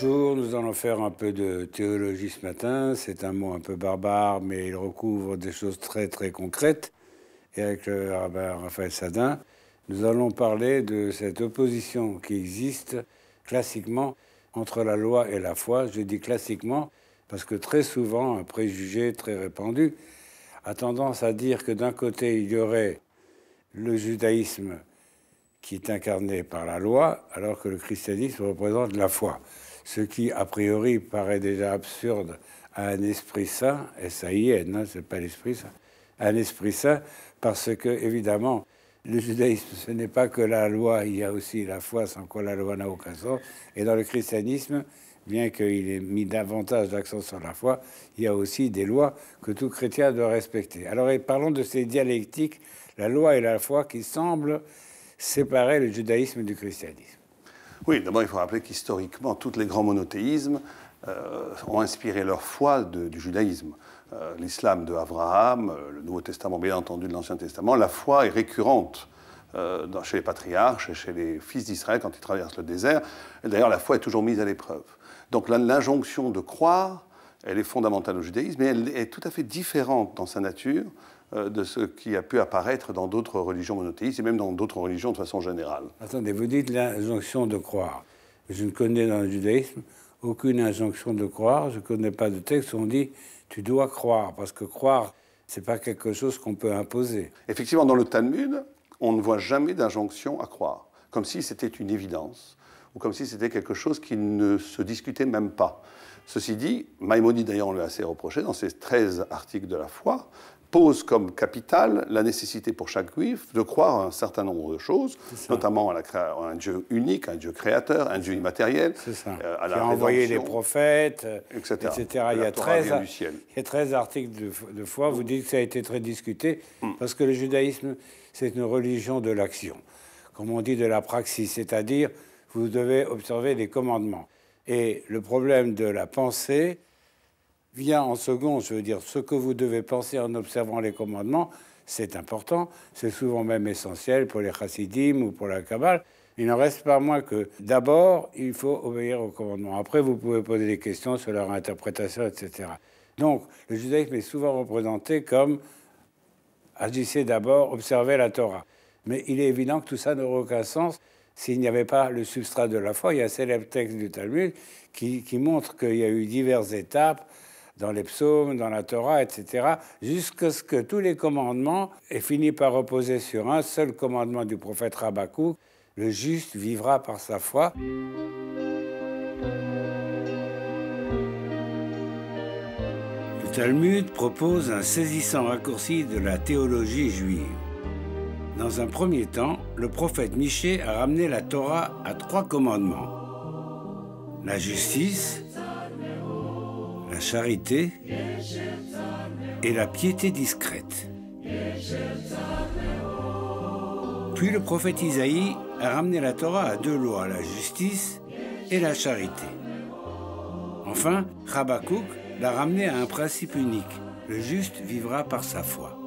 Bonjour, nous allons faire un peu de théologie ce matin. C'est un mot un peu barbare, mais il recouvre des choses très très concrètes. Et avec le rabbin Raphaël Sadin, nous allons parler de cette opposition qui existe classiquement entre la loi et la foi. Je dis classiquement parce que très souvent, un préjugé très répandu a tendance à dire que d'un côté, il y aurait le judaïsme qui est incarné par la loi, alors que le christianisme représente la foi. Ce qui, a priori, paraît déjà absurde à un esprit saint, S-A-I-N, hein, c'est pas l'esprit saint, à un esprit saint, parce que, évidemment, le judaïsme, ce n'est pas que la loi, il y a aussi la foi, sans quoi la loi n'a aucun sens. Et dans le christianisme, bien qu'il ait mis davantage d'accent sur la foi, il y a aussi des lois que tout chrétien doit respecter. Alors, parlons de ces dialectiques, la loi et la foi, qui semblent séparer le judaïsme du christianisme. Oui, d'abord, il faut rappeler qu'historiquement, tous les grands monothéismes ont inspiré leur foi du judaïsme. L'islam de Abraham, le Nouveau Testament, bien entendu, de l'Ancien Testament, la foi est récurrente chez les patriarches et chez les fils d'Israël quand ils traversent le désert. Et d'ailleurs, la foi est toujours mise à l'épreuve. Donc l'injonction de croire, elle est fondamentale au judaïsme, mais elle est tout à fait différente dans sa nature de ce qui a pu apparaître dans d'autres religions monothéistes et même dans d'autres religions de façon générale. Attendez, vous dites l'injonction de croire. Je ne connais dans le judaïsme aucune injonction de croire. Je ne connais pas de texte où on dit « tu dois croire », parce que croire, ce n'est pas quelque chose qu'on peut imposer. Effectivement, dans le Talmud, on ne voit jamais d'injonction à croire, comme si c'était une évidence, ou comme si c'était quelque chose qui ne se discutait même pas. Ceci dit, Maïmonide, d'ailleurs, on lui a assez reproché dans ses 13 articles de la foi, pose comme capitale la nécessité pour chaque juif de croire à un certain nombre de choses, notamment à un Dieu unique, un Dieu créateur, un Dieu immatériel, à la qui a envoyé les prophètes, etc. Il y a 13 articles de foi. Vous dites que ça a été très discuté, parce que le judaïsme, c'est une religion de l'action, comme on dit de la praxis, c'est-à-dire vous devez observer les commandements. Et le problème de la pensée vient en second, je veux dire, ce que vous devez penser en observant les commandements, c'est important, c'est souvent même essentiel pour les chassidim ou pour la Kabbale. Il n'en reste pas moins que, d'abord, il faut obéir aux commandements. Après, vous pouvez poser des questions sur leur interprétation, etc. Donc, le judaïsme est souvent représenté comme agissez d'abord, observez la Torah. Mais il est évident que tout ça n'aurait aucun sens s'il n'y avait pas le substrat de la foi. Il y a un célèbre texte du Talmud qui montre qu'il y a eu diverses étapes dans les psaumes, dans la Torah, etc., jusqu'à ce que tous les commandements aient fini par reposer sur un seul commandement du prophète Habakkuk, le juste vivra par sa foi. Le Talmud propose un saisissant raccourci de la théologie juive. Dans un premier temps, le prophète Michée a ramené la Torah à 3 commandements. La justice, la charité et la piété discrète. Puis le prophète Isaïe a ramené la Torah à 2 lois, la justice et la charité. Enfin, Habakkuk l'a ramené à un principe unique. Le juste vivra par sa foi.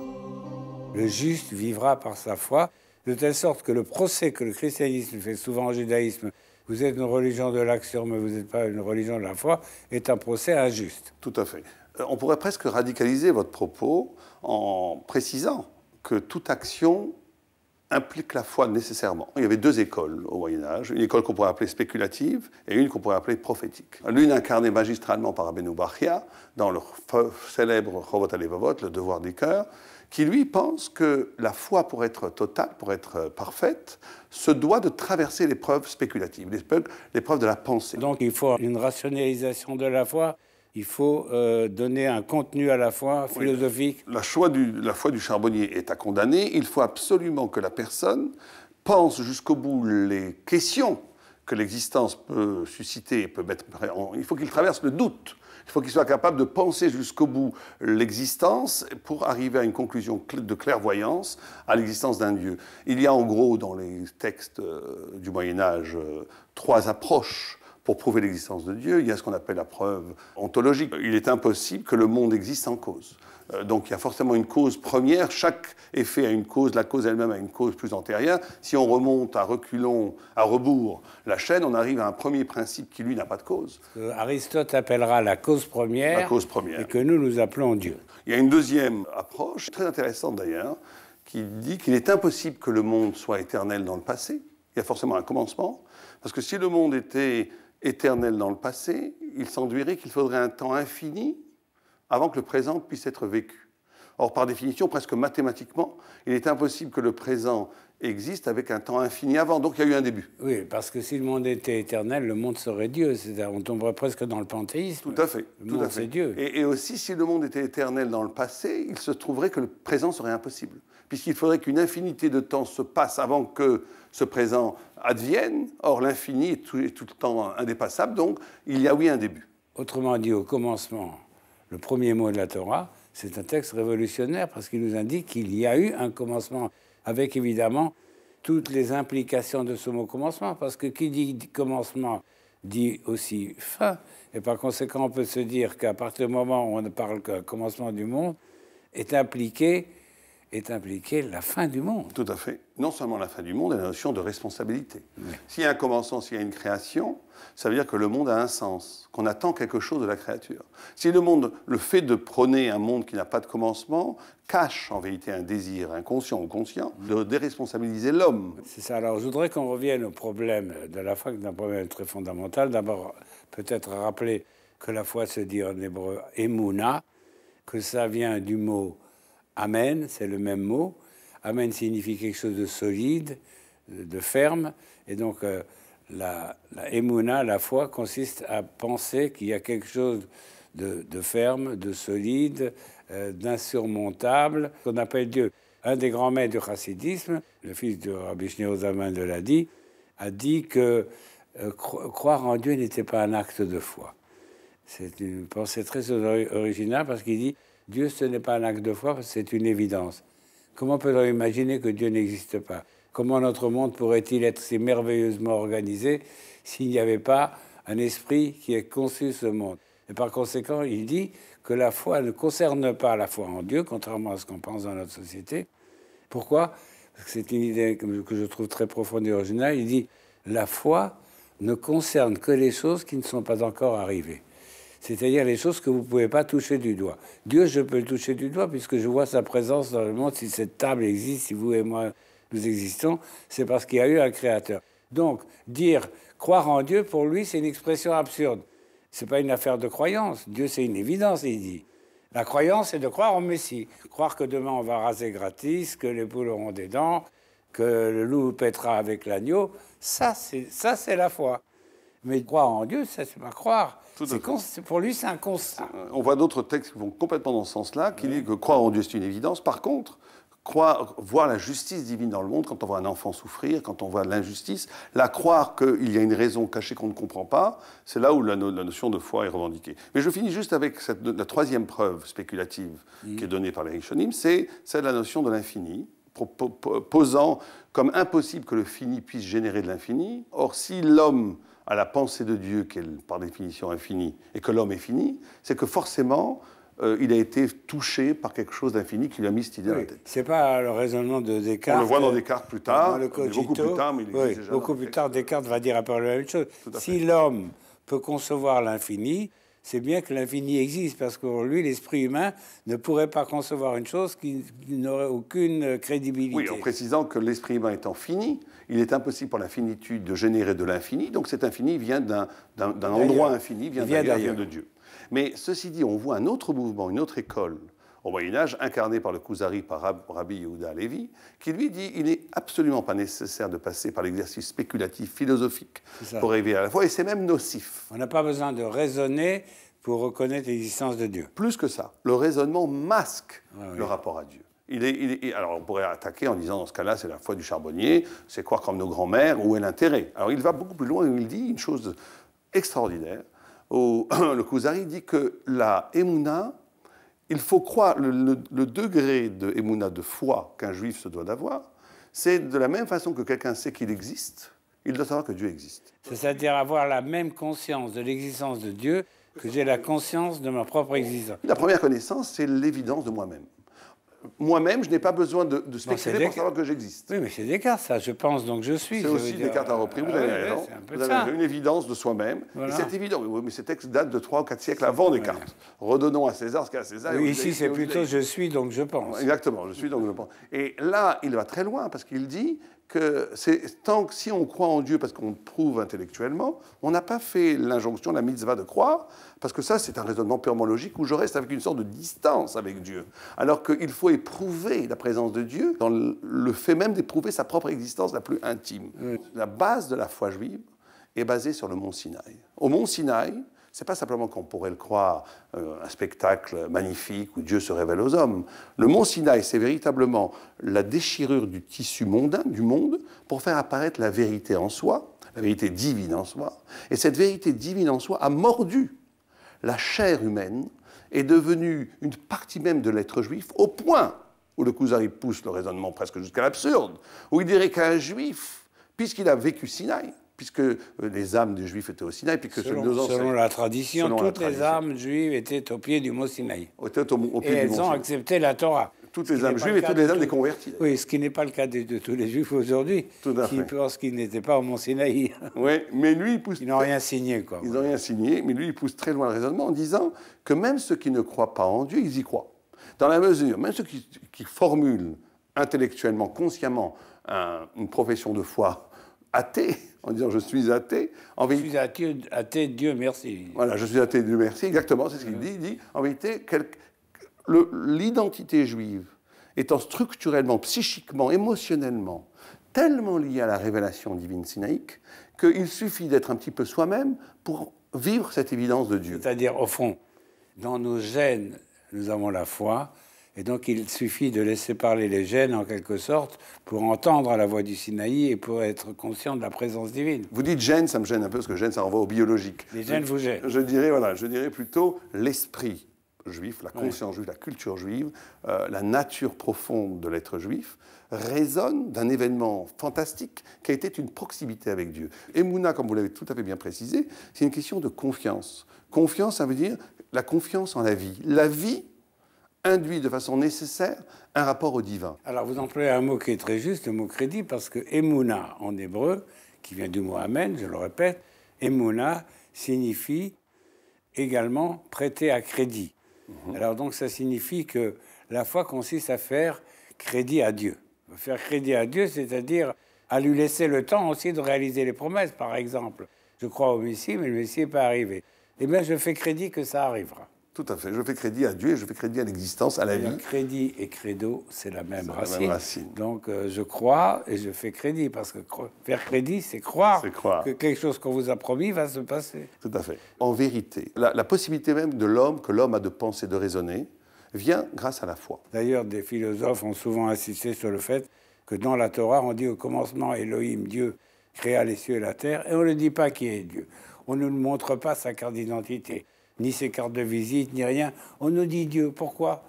Le juste vivra par sa foi, de telle sorte que le procès que le christianisme fait souvent au judaïsme, vous êtes une religion de l'action, mais vous n'êtes pas une religion de la foi, est un procès injuste. Tout à fait. On pourrait presque radicaliser votre propos en précisant que toute action implique la foi nécessairement. Il y avait 2 écoles au Moyen-Âge, une école qu'on pourrait appeler spéculative et une qu'on pourrait appeler prophétique. L'une incarnée magistralement par Rabbeinu Bachia dans le célèbre Chovot HaLevavot, le devoir des cœurs, qui lui pense que la foi, pour être totale, pour être parfaite, se doit de traverser l'épreuve spéculative, l'épreuve de la pensée. Donc il faut une rationalisation de la foi. Il faut donner un contenu à la foi philosophique. Oui, la foi du charbonnier est à condamner. Il faut absolument que la personne pense jusqu'au bout les questions que l'existence peut susciter, peut mettre. Il faut qu'il traverse le doute. Il faut qu'il soit capable de penser jusqu'au bout l'existence pour arriver à une conclusion de clairvoyance à l'existence d'un Dieu. Il y a en gros dans les textes du Moyen-Âge 3 approches Pour prouver l'existence de Dieu, il y a ce qu'on appelle la preuve ontologique. Il est impossible que le monde existe sans cause. Donc il y a forcément une cause première. Chaque effet a une cause. La cause elle-même a une cause plus antérieure. Si on remonte à reculons, à rebours la chaîne, on arrive à un premier principe qui, lui, n'a pas de cause. Aristote appellera la cause première. La cause première. Et que nous appelons Dieu. Il y a une deuxième approche, très intéressante d'ailleurs, qui dit qu'il est impossible que le monde soit éternel dans le passé. Il y a forcément un commencement. Parce que si le monde était éternel dans le passé, il s'enduirait qu'il faudrait un temps infini avant que le présent puisse être vécu. Or, par définition, presque mathématiquement, il est impossible que le présent existe avec un temps infini avant. Donc, il y a eu un début. Oui, parce que si le monde était éternel, le monde serait Dieu. C'est-à-dire, on tomberait presque dans le panthéisme. Tout à fait. Le monde, c'est Dieu. Et aussi, si le monde était éternel dans le passé, il se trouverait que le présent serait impossible. Puisqu'il faudrait qu'une infinité de temps se passe avant que ce présent advienne. Or, l'infini est tout le temps indépassable. Donc, il y a, oui, un début. Autrement dit, au commencement, le premier mot de la Torah, c'est un texte révolutionnaire parce qu'il nous indique qu'il y a eu un commencement, avec évidemment toutes les implications de ce mot commencement, parce que qui dit commencement dit aussi fin, et par conséquent on peut se dire qu'à partir du moment où on ne parle qu'un commencement du monde, est impliquée la fin du monde. Tout à fait. Non seulement la fin du monde, et la notion de responsabilité. Oui. S'il y a un commencement, s'il y a une création, ça veut dire que le monde a un sens, qu'on attend quelque chose de la créature. Si le fait de prôner un monde qui n'a pas de commencement, cache en vérité un désir inconscient ou conscient de déresponsabiliser l'homme. C'est ça. Alors je voudrais qu'on revienne au problème de la foi, qui est un problème très fondamental. D'abord, peut-être rappeler que la foi se dit en hébreu « emuna », que ça vient du mot Amen, c'est le même mot. Amen signifie quelque chose de solide, de ferme. Et donc, la émouna, la foi, consiste à penser qu'il y a quelque chose de ferme, de solide, d'insurmontable, qu'on appelle Dieu. Un des grands maîtres du chassidisme, le fils de Rabbi Shneur Zalman de Ladi, a dit que croire en Dieu n'était pas un acte de foi. C'est une pensée très originale parce qu'il dit Dieu, ce n'est pas un acte de foi, c'est une évidence. Comment peut-on imaginer que Dieu n'existe pas? Comment notre monde pourrait-il être si merveilleusement organisé s'il n'y avait pas un esprit qui ait conçu ce monde? Et par conséquent, il dit que la foi ne concerne pas la foi en Dieu, contrairement à ce qu'on pense dans notre société. Pourquoi? Parce que c'est une idée que je trouve très profonde et originale. Il dit la foi ne concerne que les choses qui ne sont pas encore arrivées. C'est-à-dire les choses que vous ne pouvez pas toucher du doigt. Dieu, je peux le toucher du doigt puisque je vois sa présence dans le monde. Si cette table existe, si vous et moi, nous existons, c'est parce qu'il y a eu un créateur. Donc, dire croire en Dieu, pour lui, c'est une expression absurde. Ce n'est pas une affaire de croyance. Dieu, c'est une évidence, il dit. La croyance, c'est de croire en Messie. Croire que demain, on va raser gratis, que les poules auront des dents, que le loup pètera avec l'agneau. Ça, c'est la foi. Mais croire en Dieu, ça, c'est pas croire. Pour lui, c'est un constat. On voit d'autres textes qui vont complètement dans ce sens-là, qui disent que croire en Dieu, c'est une évidence. Par contre, voir la justice divine dans le monde, quand on voit un enfant souffrir, quand on voit l'injustice, là, croire qu'il y a une raison cachée qu'on ne comprend pas, c'est là où la notion de foi est revendiquée. Mais je finis juste avec la troisième preuve spéculative qui est donnée par les Rishonim, c'est la notion de l'infini, posant comme impossible que le fini puisse générer de l'infini. Or, si l'homme à la pensée de Dieu, qui est par définition infinie, et que l'homme est fini, c'est que forcément, il a été touché par quelque chose d'infini qui lui a mis cette idée dans la tête. C'est pas le raisonnement de Descartes. On le voit dans Descartes plus tard, beaucoup plus tard, mais il existe déjà. Beaucoup plus tard, Descartes va dire à peu près la même chose. Si l'homme peut concevoir l'infini, c'est bien que l'infini existe, parce que pour lui, l'esprit humain ne pourrait pas concevoir une chose qui n'aurait aucune crédibilité. Oui, en précisant que l'esprit humain étant fini, il est impossible pour l'infinitude de générer de l'infini, donc cet infini vient d'un endroit infini, vient de Dieu. Mais ceci dit, on voit un autre mouvement, une autre école au Moyen-Âge, incarnée par le Kuzari, par Rabbi Yehuda Halevi, qui lui dit qu'il n'est absolument pas nécessaire de passer par l'exercice spéculatif, philosophique, pour arriver à la foi, et c'est même nocif. On n'a pas besoin de raisonner pour reconnaître l'existence de Dieu. Plus que ça, le raisonnement masque le rapport à Dieu. Alors on pourrait attaquer en disant, dans ce cas-là, c'est la foi du charbonnier, c'est croire comme nos grands-mères, où est l'intérêt? Alors il va beaucoup plus loin, il dit une chose extraordinaire. Le Kuzari dit que la émouna, il faut croire, le degré de émouna, de foi qu'un juif se doit d'avoir, c'est de la même façon que quelqu'un sait qu'il existe, il doit savoir que Dieu existe. C'est-à-dire avoir la même conscience de l'existence de Dieu que j'ai la conscience de ma propre existence. La première connaissance, c'est l'évidence de moi-même. Moi-même, je n'ai pas besoin de spéculer pour savoir que j'existe. Oui, mais c'est Descartes, ça. Je pense, donc je suis. C'est aussi Descartes a repris, vous avez raison. Vous avez une évidence de soi-même. Voilà. Et c'est évident. Oui, mais ces textes datent de 3 ou 4 siècles avant Descartes. Ouais. Redonnons à César ce qu'est à César. Oui, ici, c'est plutôt je suis, donc je pense. Exactement, je suis, donc je pense. Et là, il va très loin, parce qu'il dit que tant que si on croit en Dieu parce qu'on prouve intellectuellement, on n'a pas fait l'injonction, la mitzvah de croire, parce que ça, c'est un raisonnement purement logique où je reste avec une sorte de distance avec Dieu. Alors qu'il faut éprouver la présence de Dieu dans le fait même d'éprouver sa propre existence la plus intime. La base de la foi juive est basée sur le mont Sinaï. Au mont Sinaï, c'est pas simplement qu'on pourrait le croire, un spectacle magnifique où Dieu se révèle aux hommes. Le mont Sinaï, c'est véritablement la déchirure du tissu mondain, du monde, pour faire apparaître la vérité en soi, la vérité divine en soi. Et cette vérité divine en soi a mordu la chair humaine, est devenue une partie même de l'être juif, au point où le Kuzari pousse le raisonnement presque jusqu'à l'absurde, où il dirait qu'un juif, puisqu'il a vécu Sinaï, puisque les âmes des Juifs étaient au Sinaï, puis que selon la tradition, toutes les âmes juives étaient au pied du mont Sinaï. Et elles ont accepté la Torah. Toutes les âmes juives et toutes les âmes des convertis. Oui, ce qui n'est pas le cas de tous les Juifs aujourd'hui, qui pensent qu'ils n'étaient pas au mont Sinaï. Oui, mais lui, il pousse... Ils n'ont rien signé, quoi. Ils n'ont rien signé, mais lui, il pousse très loin le raisonnement en disant que même ceux qui ne croient pas en Dieu, ils y croient. Dans la mesure, même ceux qui formulent intellectuellement, consciemment, une profession de foi athée, en disant je suis athée. Je suis athée, Dieu merci. Voilà, je suis athée, Dieu merci, exactement, c'est ce qu'il dit. Il dit, en vérité, l'identité juive étant structurellement, psychiquement, émotionnellement, tellement liée à la révélation divine sinaïque, qu'il suffit d'être un petit peu soi-même pour vivre cette évidence de Dieu. C'est-à-dire, au fond, dans nos gènes, nous avons la foi, et donc il suffit de laisser parler les gènes, en quelque sorte, pour entendre la voix du Sinaï et pour être conscient de la présence divine. Vous dites gène, ça me gêne un peu, parce que gène, ça renvoie au biologique. Les gènes vous gênent. Je dirais plutôt l'esprit juif, la conscience juive, la culture juive, la nature profonde de l'être juif, résonne d'un événement fantastique qui a été une proximité avec Dieu. Emouna, comme vous l'avez tout à fait bien précisé, c'est une question de confiance. Confiance, ça veut dire la confiance en la vie. La vie induit de façon nécessaire un rapport au divin. Alors vous employez un mot qui est très juste, le mot crédit, parce que Emouna en hébreu, qui vient du mot Amen, je le répète, Emouna signifie également prêter à crédit. Alors donc ça signifie que la foi consiste à faire crédit à Dieu. Faire crédit à Dieu, c'est-à-dire à lui laisser le temps aussi de réaliser les promesses. Par exemple, je crois au Messie, mais le Messie n'est pas arrivé. Eh bien, je fais crédit que ça arrivera. Tout à fait. Je fais crédit à Dieu et je fais crédit à l'existence, à la vie. Crédit et credo, c'est la même racine. Donc, je crois et je fais crédit. Parce que faire crédit, c'est croire que quelque chose qu'on vous a promis va se passer. Tout à fait. En vérité, la possibilité même de l'homme, que l'homme a de penser, de raisonner, vient grâce à la foi. D'ailleurs, des philosophes ont souvent insisté sur le fait que dans la Torah, on dit au commencement, Elohim, Dieu, créa les cieux et la terre, et on ne dit pas qui est Dieu. On ne nous montre pas sa carte d'identité, ni ses cartes de visite, ni rien. On nous dit Dieu. Pourquoi?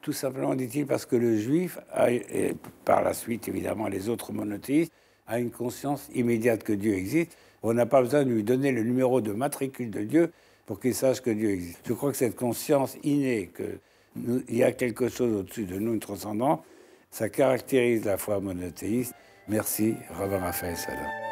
Tout simplement, dit-il, parce que le juif, et par la suite, évidemment, les autres monothéistes, a une conscience immédiate que Dieu existe. On n'a pas besoin de lui donner le numéro de matricule de Dieu pour qu'il sache que Dieu existe. Je crois que cette conscience innée qu'il y a quelque chose au-dessus de nous, une transcendance, ça caractérise la foi monothéiste. Merci, Rabbin Raphaël Saadon.